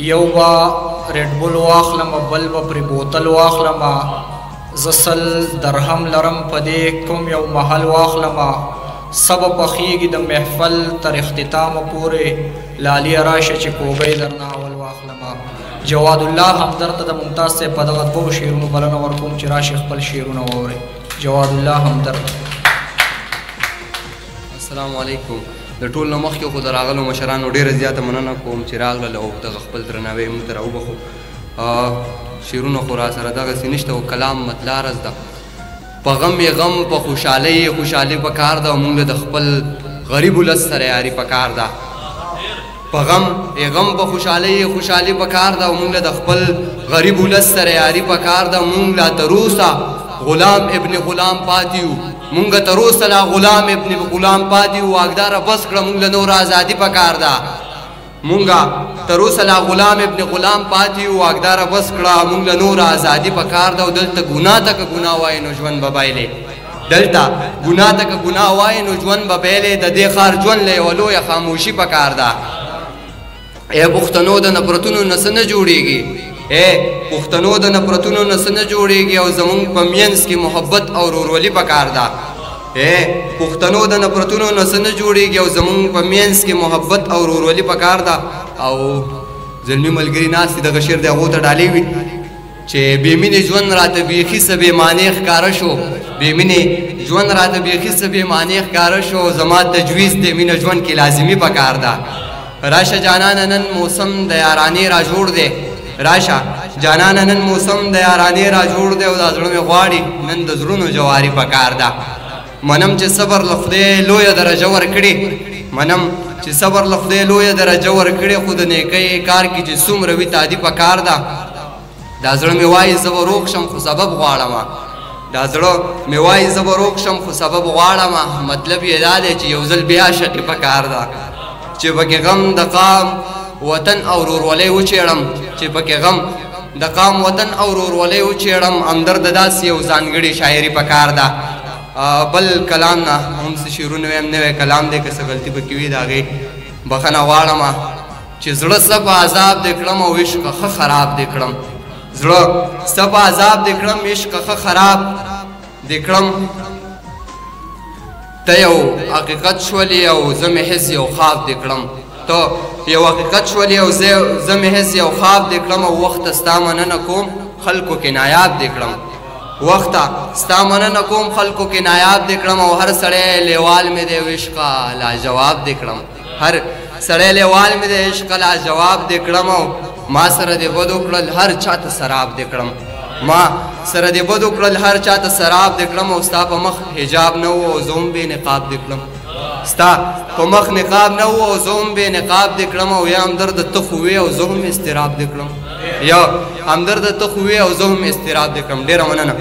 یو با ریډ بول واخلم بل به پرې بوتل واخلم زه 100 درهم لرم په دې کوم یو محل واخلم سبه پخیږي د محفل تر اختتامه پورې لالي راشه چې کوبۍ درنه اول واخلم جواد الله همدرد ته د ممتاز صاحب په دغه 2 شعرونو بلنه ورکوم چې راشي خپل شعرونه واورئ جواد الله همدرد السلام علیکم د ټول نه مخکې خو د راغلو مشرانو ډېره زیاته مننه کوم چې راغلل او دغه خپل درناوی موږ ته راوبخو شعرونه خو راسره دغسې نشته او کلام مطلع رز ده په غم یې غم په خوشحالۍ یې خوشحالي پکار ده او موږ له د خپل غریب ولس سره یاري پکار ده په غم یې غم په خوشحالۍ یې خوشحالي پکار ده او موږ له د خپل غریب ولس سره یاري پکار ده موږ لا تر اوسه غلام ابن غلام پاتې یو مونږ تر اوسه لا غلام ابن غلام پاتې یو واګداره بس کړه مونږ له نور ازادي پکار ده مونږ تر اوسه لا غلام ابن غلام پاتې یو واګداره بس کړه مونږ له نور ازادي پکار ده او دلته ګناه ته که ګناه وایې نو ژوند به بایلې دلته ګناه ته که ګناه وایې نو ژوند به بایلې د دې ښار ژوند له یوه لویه خاموشي پکار ده ای پښتنو د نفرتونو نه څه نه جوړېږي پښتنو د نفرتونو نه څه نه جوړېږي او زمونږ په منځ کې محبت او ورورولي پکار ده پښتنو د نفرتونو نه څه نه جوړېږي او زمونږ په منځ کې محبت او ورورولي پکار ده او زلمي ملګري ناست دي دغه شعر د هغو ته ډالۍ وي چې بې مینې ژوند راته بیخي څه بې معنې ښکاره شو بې مینې ژوند راته بیخي څه بې معنې ښکاره شو زما تجویز د مینه ژوند کې لازمي پکار ده راشه جانانه نن موسم د یارانې را جوړ دی راشه جانانه نن موسم د یارانې را جوړ دی او دا زړه مې غواړي نن د زړونو جواري پکار ده منم چې صبر له خدای لویه درجه ورکړې منم چې صبر له خدای لویه درجه ورکړې خو د نیکۍ کار کې چې څومره وي تادي پکار ده دا زړه مې وایي زه به روغ شم خو سبب غواړم دا زړه مې وایي زه به روغ شم خو سبب غواړم مطلب یې دا دی چې یو ځل بیا شکې پکار ده چې پکې غم د قام وطن او ورورولۍ وچېړم چې پکې غم د قام وطن او ورورولۍ وچېړم همدرد داسې یو ځانګړې شاعري پکار ده بل کلام نه هم څه شعرونه ویم نوی کلام دی که څه غلطي پکې وي د هغې بخښنه غواړم چې زړه څه په عذاب دې کړم او عشق ښه خراب دې کړم زړه څه په عذاب دې کړم عشق ښه خراب دې کړم ته یو حقیقت شولې او زه مې حس یو خواب دې کړم ته یو حقیقت شولې او زه مې حس یو خواب دې کړم او وخته ستا مننه کوم خلکو کې نایاب دې کړم وخته ستا مننه کوم خلکو کې نایاب دې کړم او هر سړی لیوال مې دی عشقه لاجواب دې کړم هر سړی لیوال مې دی عشقه لاجواب دې کړم او ما سره دې بد وکړل هر چا ته سراب دې کړم ما سره دې بد وکړل هر چا ته سراب دې کړم او ستا په مخ حجاب نه و او زه هم بې نقاب دې کړم ستا په مخ نقاب نه و او زه هم بې نقاب دې کړم او یا همدرد ته خو وې او زه هم استراب دې کړم یا همدرد ته خو وې او زه هم استراب دې کړم ډېره مننه